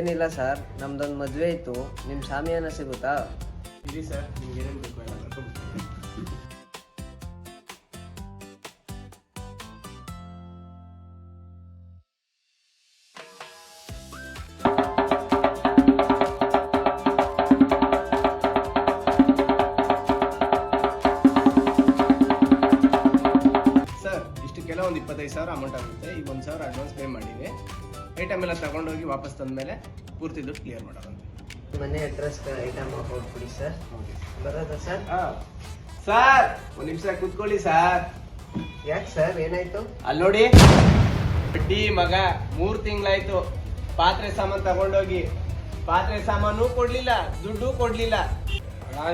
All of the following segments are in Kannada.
ಏನಿಲ್ಲ ಸರ್, ನಮ್ದೊಂದು ಮದುವೆ ಇತ್ತು, ನಿಮ್ಮ ಶಾಮಿಯಾನ ಸಿಗುತ್ತಾ? ಇರಿ ಸರ್, ನಿಮ್ಗೆ ಏನೇನು ಬೇಕು ಎಲ್ಲ ಕರ್ಕೊಂಡ್ಬಿಡ್ತೀನಿ. ಸರ್ ಇಷ್ಟಕ್ಕೆಲ್ಲ ಒಂದು 25,000 ಅಮೌಂಟ್ ಆಗುತ್ತೆ. ಈಗ 1,000 ಅಡ್ವಾನ್ಸ್ ಪೇ ಮಾಡಿದೆ. ಐಟಮ್ ಎಲ್ಲ ತಗೊಂಡೋಗಿ ವಾಪಸ್ ತಂದಮೇಲೆ ಪೂರ್ತಿ ದುಡ್ಡು ಕ್ಲಿಯರ್ ಮಾಡೋದಂತೆ. ಮನೆ ಅಡ್ರೆಸ್ ಐಟಮ್ ಹಾಕೊಂಡು ಕೊಡಿ ಸರ್. ಬರೋದಾ ಸರ್? ಸರ್ ಒಂದು ನಿಮಿಷ ಕೂತ್ಕೊಳ್ಳಿ ಸರ್. ಯಾಕೆ ಸರ್, ಏನಾಯ್ತು? ಅಲ್ಲಿ ನೋಡಿ, ಬಡ್ಡಿ ಮಗ 3 ತಿಂಗಳಾಯ್ತು ಪಾತ್ರೆ ಸಾಮಾನು ತಗೊಂಡೋಗಿ, ಪಾತ್ರೆ ಸಾಮಾನು ಕೊಡ್ಲಿಲ್ಲ, ದುಡ್ಡು ಕೊಡ್ಲಿಲ್ಲ.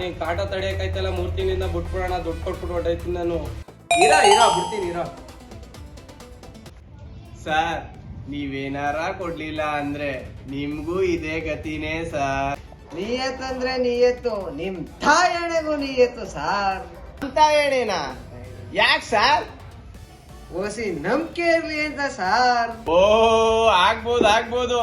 ನೀನ್ ಕಾಟ ತಡೆಯಕ್ಕಾಯ್ತಲ್ಲ, 3 ತಿಂಗಳಿಂದ ಬಿಟ್ಬಿಡೋಣ, ದುಡ್ಡು ಕೊಟ್ಬಿಟ್ಟು ಹೊಟ್ಟೈತೀನಿ ನಾನು. ಇರೋ ಬಿಡ್ತೀನಿ ಇರೋ. ಸರ್ ನೀವೇನಾರ ಕೊಡ್ಲಿಲ್ಲ ಅಂದ್ರೆ ನಿಮ್ಗೂ ಇದೇ ಗತಿನೇ ಸರ್. ನಿಯತ್ತಂದ್ರೆ ನಿಯತ್ತು, ನಿಮ್ ತಾಯಣೆಗೂ ನಿಯತ್ತು ಸರ್. ಅಂತ ಹೇಳೇನಾ? ಯಾಕೆ ಸರ್? ಓಸಿ ನಂಬಿಕೆ ಇರ್ಲಿ ಅಂತ ಸರ್. ಓ ಆಗ್ಬೋದು.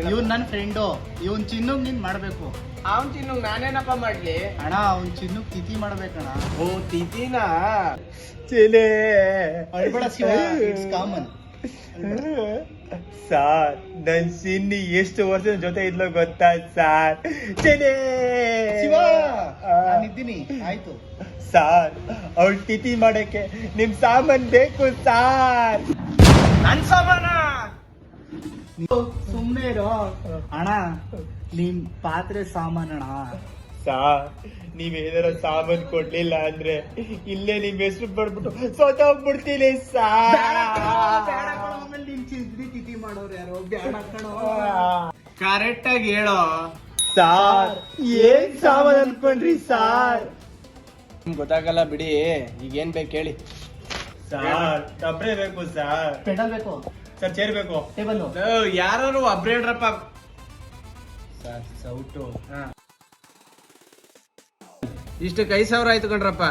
ಇವನ್ ನನ್ನ ಫ್ರೆಂಡು, ಇವನ್ ಚಿನ್ನಗ್ ನೀನ್ ಮಾಡ್ಬೇಕು. ಅವನ್ ಚಿನ್ನು ನಾನೇನಪ್ಪ ಮಾಡ್ಲಿ? ಅಣ್ಣ ಅವ್ನ್ ಚಿನ್ನಗ್ ತಿಥಿ ಮಾಡ್ಬೇಕಣ್ಣ. ಓ ತಿಥಿನಾ? ಅಳ್ಬೇಡ ಶಿವ, ಇಟ್ಸ್ ಕಾಮನ್. ಸಾರ್ ನನ್ ಚಿನ್ನಿ ಎಷ್ಟು ವರ್ಷದ ಜೊತೆ ಇದ್ಲೋ ಗೊತ್ತಾ ಸಾರ್? ಶಿವ ನಾನಿದ್ದೀನಿ, ಆಯ್ತು. ಸಾರ್ ಅವಳು ತಿಥಿ ಮಾಡಕ್ಕೆ ನಿಮ್ ಸಾಮಾನ್ ಬೇಕು ಸಾರ್. ನನ್ ಸಾಮಾನ? ಸುಮ್ನೆ ಇರೋ ಅಣ್ಣ, ನಿಮ್ ಪಾತ್ರೆ ಸಾಮಾನಣ್ಣ. ಸಾರ್ ನೀವೇನಾರ ಸಾಮಾನ್ ಕೊಡ್ಲಿಲ್ಲ ಅಂದ್ರೆ ಇಲ್ಲೇ ನಿಮ್ ಹೆಸರು ಬರ್ಬಿಟ್ಟು ಸೋತೋಗ್ಬಿಡ್ತೀನಿ ಸಾರ್. ಆಮೇಲೆ ನಿನ್ ತಿಥಿ ಮಾಡೋರು ಯಾರು? ಬೇಡ ಕಣೋ. ಕರೆಕ್ಟ್ ಆಗಿ ಹೇಳೋ ಸಾರ್. ಏನ್ ಸಾಮಾನ್ ಅನ್ಕೊಂಡ್ರಿ ಸಾರ್? ಗೊತ್ತಾಗಲ್ಲ ಬಿಡಿ. ಈಗ ಏನ್ ಬೇಕು ಹೇಳಿ. ಸಾರ್ ಕಬ್ರೆ ಬೇಕು ಸಾರ್. ಪೆಡಲ್ ಬೇಕು ಸರ್ ಚೇರ್ ಬೇಕು. ಟೇಬಲ್ ಯಾರು ಅಪ್ಗ್ರೇಡ್ರಪ್ಪ. ಸರ್ ಸೌಟು ಇಷ್ಟಕ್ಕೆ 5,000 ಆಯ್ತು ಕಣ್ರಪ್ಪ.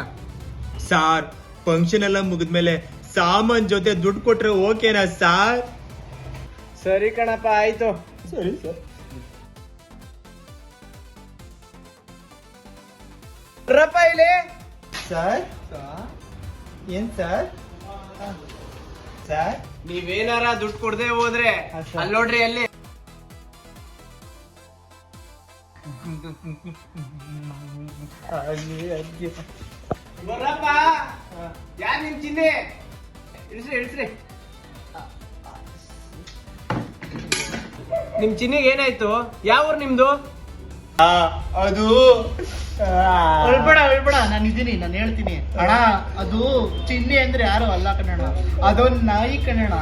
ಸಾರ್ ಫಂಕ್ಷನ್ ಎಲ್ಲ ಮುಗಿದ್ಮೇಲೆ ಸಾಮಾನ್ ಜೊತೆ ದುಡ್ಡು ಕೊಟ್ರೆ ಓಕೆನಾ ಸಾರ್? ಸರಿ ಕಣಪ್ಪ, ಆಯ್ತು. ಸರಿ ಸರ್. ರಪ್ಪ ಇಲ್ಲಿ. ಸರ್ ಏನ್ ಸರ್? ಸರ್ ನೀವೇನಾರ ದುಡ್ಡು ಕೊಡದೆ ಹೋದ್ರೆ ಅಲ್ಲಿ ನೋಡ್ರಿ ಅಲ್ಲಿ. ಬರ್ರಪ್ಪ. ಯಾರ್ ನಿಮ್ ಚಿನ್ನಿ? ಇಳಿಸ್ರಿ. ನಿಮ್ ಚಿನ್ನಿಗೆ ಏನಾಯ್ತು? ಯಾವ ಊರ್ ನಿಮ್ದು? ಅದು ಹೇಳ್ಬೇಡ, ನಾನು ಇದ್ದೀನಿ, ನಾನು ಹೇಳ್ತೀನಿ. ಅಣ್ಣ ಅದು ಚಿನ್ನಿ ಅಂದ್ರೆ ಯಾರು ಅಲ್ಲ ಕಣಣ್ಣ, ಅದೊಂದು ನಾಯಿ ಕಣಣ್ಣ.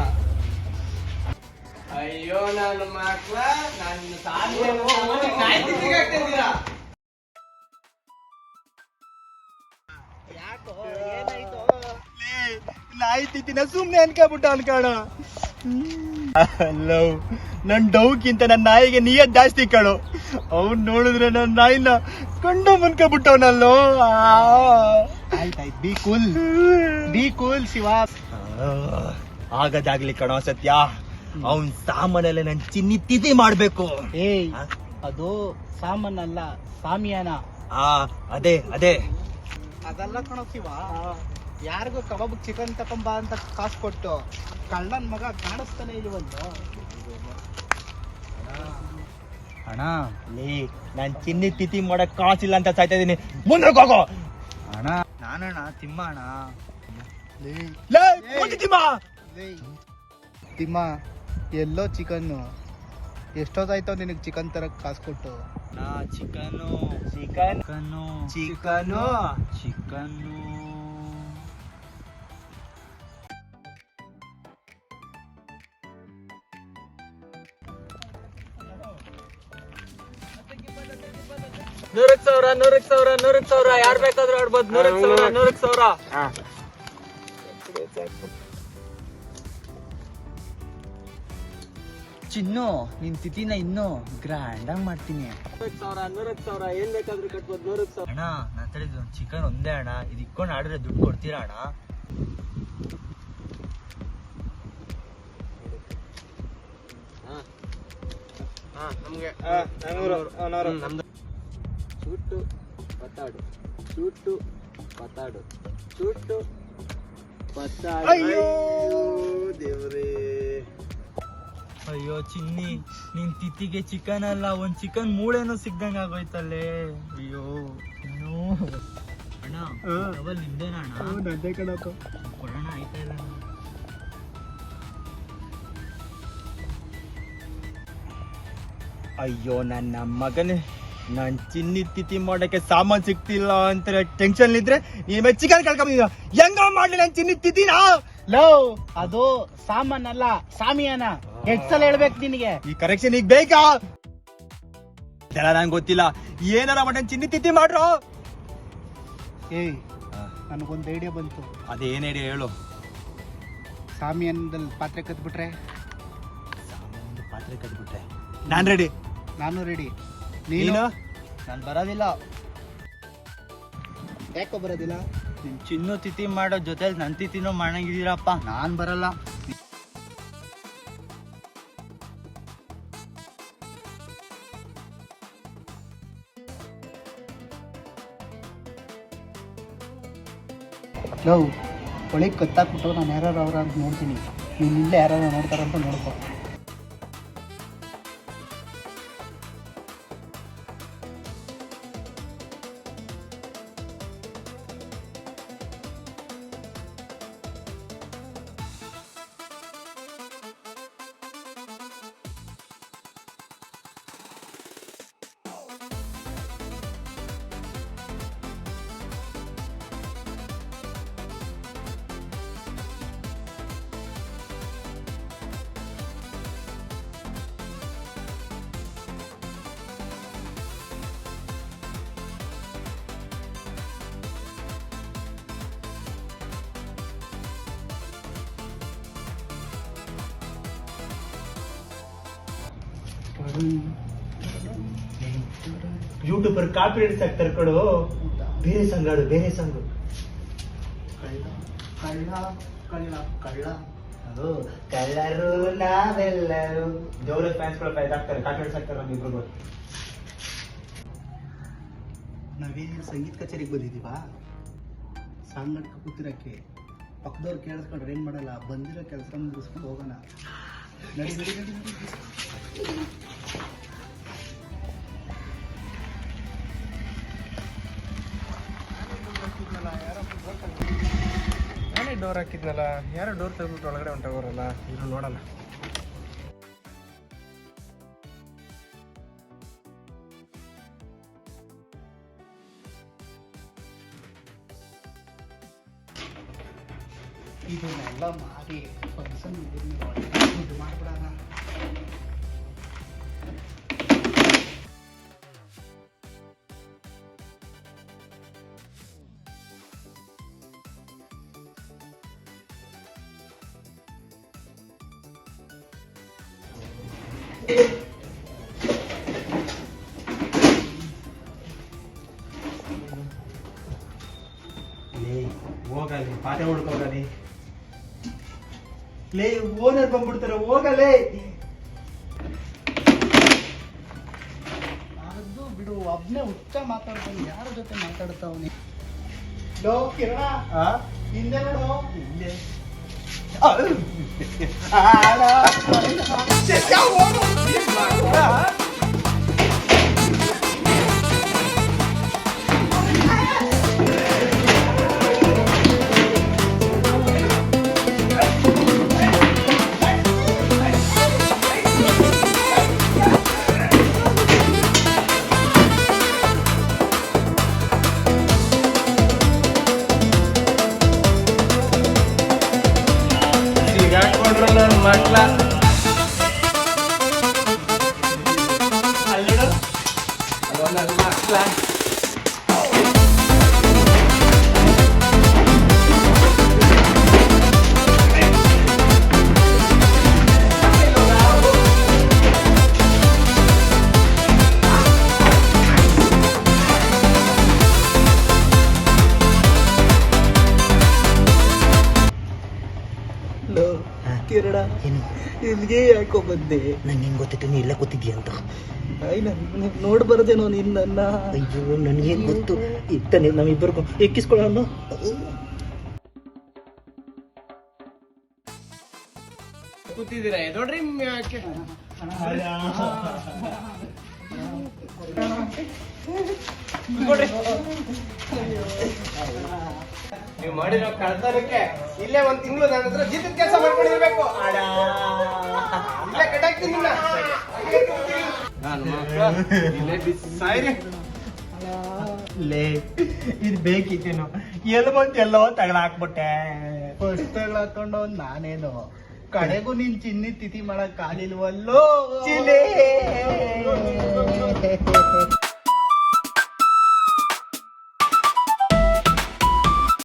ಅಯ್ಯೋ ನನ್ನ ಮಕ್ಳ, ನನ್ನ ನಾಯಿ ತಿಂದಿಗೆ ಹಾಕ್ತಿದ್ದೀರಾ? ನಾಯಿ ತಿತ್ತಿನ ಸುಮ್ನೆ ಅನ್ಕೊಂಡ್ಬಿಟ್ಟು ಅನ್ಕೋಣ. ಲವ್ ನನ್ ಡೌಕ್ಕಿಂತ ನನ್ನ ನಾಯಿಗೆ ನಿಯತ್ ಜಾಸ್ತಿ ಕಣು. ಅವ್ನ್ ನೋಡಿದ್ರೆ ನನ್ನ ನಾಯಿನ ಕಂಡು ಮುನ್ಕೊಂಡ್ಬಿಟ್ಟವನಲ್ಲೋ. ಆಯ್ತಾಯ್ತು, ಬಿ ಕೂಲ್ ಶಿವ. ಆಗದಾಗ್ಲಿ ಕಣೋ ಸತ್ಯ. ಅವನ್ ಸಾಮಾನೆಲ್ಲ ನನ್ ಚಿನ್ನಿ ತಿಥಿ ಮಾಡ್ಬೇಕು. ಏಯ್ ಅದು ಸಾಮಾನಲ್ಲ, ಸಾಮಿಯಾನ. ಅದೇ ಅದೆಲ್ಲ ಕಣೋ ಶಿವ. ಯಾರಿಗೂ ಕಬಾಬ್ ಚಿಕನ್ ತಕೊಂಬ ಅಂತ ಕಾಸು ಕೊಟ್ಟು ಕಳ್ಳನ್ ಮಗ ಕಾಣಿಸ್ತಾನೆ ಇಲ್ವಂತ. ಅಣ್ಣ ನಾನ್ ಚಿನ್ನಿ ತಿಥಿ ಮಾಡಕ್ ಕಾಸಿಲ್ಲ ಅಂತ ಸಾಯ್ತಾ ಇದೀನಿ. ಮುಂದಕ್ಕೆ ಹೋಗೋ ಅಣ್ಣ. ನಾನಣ್ಣ ತಿಮ್ಮ ಅಣ್ಣ. ತಿಮ್ಮ ಎಲ್ಲೋ ಚಿಕನ್ನು, ಎಷ್ಟೊತ್ತಾಯ್ತೋ ನಿನಗೆ ಚಿಕನ್ ತರಕ್ ಕಾಸು ಕೊಟ್ಟು? ಚಿಕನ್ನು ನೂರಕ್ಕೆ ಸಾವಿರ ಯಾರು ಬೇಕಾದ್ರೂ ಆಡ್ಬೋದು. 100,000. ಚಿನ್ನು ನಿನ್ ತಿಥಿನ ಇನ್ನು ಗ್ರ್ಯಾಂಡ್ ಆಗಿ ಮಾಡ್ತೀನಿ. 100,000 ಏನ್ ಬೇಕಾದ್ರೂ ಕಟ್ಬೋದು. 100,000 ಅಣ್ಣ ನಾನ್ ತಳಿದ್ ಚಿಕನ್ ಒಂದೇ ಅಣ್ಣ, ಇದು ಇಟ್ಕೊಂಡು ಆಡಿದ್ರೆ ದುಡ್ಡು ಕೊಡ್ತೀರಾ ಅಣ್ಣ? ನಮ್ಗೆ ನಮ್ದು ಚೂಟು ಪತಾಡು, ಚೂಟು ಪತಾಡು, ಚೂಟು ಪತಾಡು. ಅಯ್ಯೋ ದೇವ್ರೇ, ಅಯ್ಯೋ ಚಿನ್ನಿ, ನಿನ್ ತಿಥಿಗೆ ಚಿಕನ್ ಅಲ್ಲ ಒಂದ್ ಚಿಕನ್ ಮೂಳೆನೂ ಸಿಗ್ದಂಗ ಆಗೋಯ್ತಲ್ಲೇ. ಅಯ್ಯೋ ಇನ್ನೂ ಅಣ್ಣ ಅವಲ್ ನಿಮ್ದೇನ ಅಣ್ಣ? ಅದೇ ಕಣಪ್ಪ. ಕೊಡೋಣ ಆಯ್ತಾ ಇಲ್ಲ? ಅಯ್ಯೋ ನನ್ನ ಮಗನೇ, ನಾನ್ ಚಿನ್ನಿ ತಿಥಿ ಮಾಡಕ್ಕೆ ಸಾಮಾನ್ ಸಿಗ್ತಿಲ್ಲ ಅಂತ ಟೆನ್ಷನ್ ಇದ್ರೆ ನೀನ್ ಚಿಕನ್ ಕಳ್ಕೊಂಬ ಹೆಂಗ ಮಾಡ್ಲಿ ನನ್ ಚಿನ್ನಿ ತಿಥಿನ? ಲವ್ ಅದು ಸಾಮಾನಲ್ಲ ಸಾಮಿಯಾನ. ಎಷ್ಟ್ ಸಲ ಹೇಳ್ಬೇಕು ನಿನಗೆ? ಈ ಕರೆಕ್ಷನ್ ಈಗ ಬೇಕಾ? ಇದೆಲ್ಲ ನಂಗೆ ಗೊತ್ತಿಲ್ಲ. ಏನಾರ ಮಟನ್ ಚಿನ್ನಿ ತಿಥಿ ಮಾಡ್ರು. ಏಯ್ ನನಗೊಂದು ಐಡಿಯಾ ಬಂತು. ಅದೇನ್ ಐಡಿಯಾ ಹೇಳು. ಸಾಮಿಯಾನದಲ್ಲಿ ಪಾತ್ರೆ ಕದ್ಬಿಟ್ರೆ? ಪಾತ್ರೆ ಕದ್ಬಿಟ್ರೆ ನಾನ್ ರೆಡಿ. ನಾನು ರೆಡಿ. ನೀನು? ನಾನ್ ಬರೋದಿಲ್ಲ. ಯಾಕೋ ಬರೋದಿಲ್ಲ? ನಿನ್ ಚಿನ್ನು ತಿಥಿ ಮಾಡೋ ಜೊತೆ ನನ್ ತಿಥಿನೂ ಮಾಡಂಗಿದ್ದೀರಪ್ಪ. ನಾನ್ ಬರಲ್ಲ. ಲವ್ ಒಳಗೆ ಕತ್ತಾಕ್ಬಿಟ್ಟು ನಾನು ಯಾರು ಅವ್ರ ಅಂತ ನೋಡ್ತೀನಿ. ನೀನು ಇಲ್ಲೇ ಯಾರು ನೋಡ್ತಾರಂತ ನೋಡ್ಕೊ. ಯೂಟ್ಯೂಬರ್ ಕಾಪಿ ರೈಟ್ಸ್ ಆಗ್ತಾರೆ ಕಡು. ಬೇರೆ ಸಂಘ ಆಡು, ಬೇರೆ ಸಂಘ. ಕಳ್ಳ ಕಳ್ಳ ಕಳ್ಳ ಕಳ್ಳರು ನಾವೆಲ್ಲರೂ. ದೇವ್ರ ಫ್ಯಾನ್ಸ್ ಗಳು ಇದಾಗ್ತಾರೆ, ಕಾಪಿ ರೈಟ್ಸ್ ಆಗ್ತಾರೆ ನಮ್ಮಿಬ್ರಿಗೂ. ನಾವೇನು ಸಂಗೀತ ಕಚೇರಿಗೆ ಬಂದಿದ್ದೀವಾ? ಸಾಂಗ್ ನಡ್ಕ ಕೂತಿರಕ್ಕೆ ಪಕ್ಕದವ್ರು ಕೇಳಿಸ್ಕೊಂಡ್ರೆ ಏನು ಮಾಡಲ್ಲ, ಬಂದಿರೋ ಕೆಲಸ ಮುಗಿಸ್ಕೊಂಡು ಹೋಗೋಣ. ನಡಿ ನಡಿ ನಡಿ ನಡಿ. ನಾನೇ ಡೋರ್ ಹಾಕಿದ್ನಲ್ಲ, ಯಾರೋ ಡೋರ್ ತೆಗೆದ್ಬಿಟ್ಟು ಒಳಗಡೆ ಹೊಂಟೋಗೋರಲ್ಲ, ಇರು ನೋಡಲ್ಲ. ಇದನ್ನೆಲ್ಲ ಮಾಡಿ ಫಂಕ್ಷನ್ ದುಡ್ಡು ಮಾಡ್ಬಿಡೋಣ. ಹೋಗಲಿ ಪಾಠ ಹುಡ್ಕೋಗಲಿ. ಲೇ ಓನರ್ ಬಂದ್ಬಿಡ್ತಾರೆ, ಹೋಗಲೇ. ಅದು ಬಿಡು, ಒಬ್ನೇ ಹುಚ್ಚ ಮಾತಾಡ್ತಾನೆ. ಯಾರ ಜೊತೆ ಮಾತಾಡ್ತಾವನಿ? ಲೋ ಕಿರಣ, ಹಿಂದೆ ನೋಡು. ಇಲ್ಲೇ ಮಕ್ಳ ಮಕ್ಳ ಕಿರಣ ಇಲ್ಲಿಗೆ ಯಾಕೋ ಬಂದೆ? ನಂಗೆ ಹೆಂಗ್ ಗೊತ್ತಿತ್ತು ನೀ ಇಲ್ಲ ಕೂತಿದ್ಯಾ ಅಂತ? ನೋಡ್ಬಾರ್ದೇನೋ ನಿನ್ನ? ಅಯ್ಯೋ ನನಗೆ ಗೊತ್ತು. ಇತ್ತಾನೆ ನಮ್ಮಿಬ್ಬರಿಗೂ ಎಕ್ಕಿಸ್ಕೊಳ್ಳೋಣ. ಕೂತಿದ್ದೀರಾ ನೋಡ್ರಿ ನೀವು ಮಾಡಿರೋ ಕಳ್ತನಕ್ಕೆ ಇಲ್ಲೇ 1 ತಿಂಗಳು ನನ್ನ ಹತ್ರ ಜೀತದ ಕೆಲಸ ಮಾಡ್ಕೊಂಡಿರ್ಬೇಕು. ಇಲ್ಲೇ ಕಟ್ಟಾಕ್ತೀನಿ ನಿನ್ನ. ಇಲ್ಲೇ ಸಾಯ್ರಿ. ಲೇ ಇದು ಬೇಕಿತ್ತೇನು? ಎಲ್ಲಿ ಬಂತು ಎಲ್ಲೋ ತಗಲಾಕ್ಬಿಟ್ಟೆ. ಫಸ್ಟ್ ತಗಲಾಕೊಂಡು ನಾನೇನು ಕಡೆಗೂ ನೀನ್ ಚಿನ್ನಿ ತಿಥಿ ಮಾಡಕ್ ಕಾಲಿಲ್ವಲ್ಲೋ.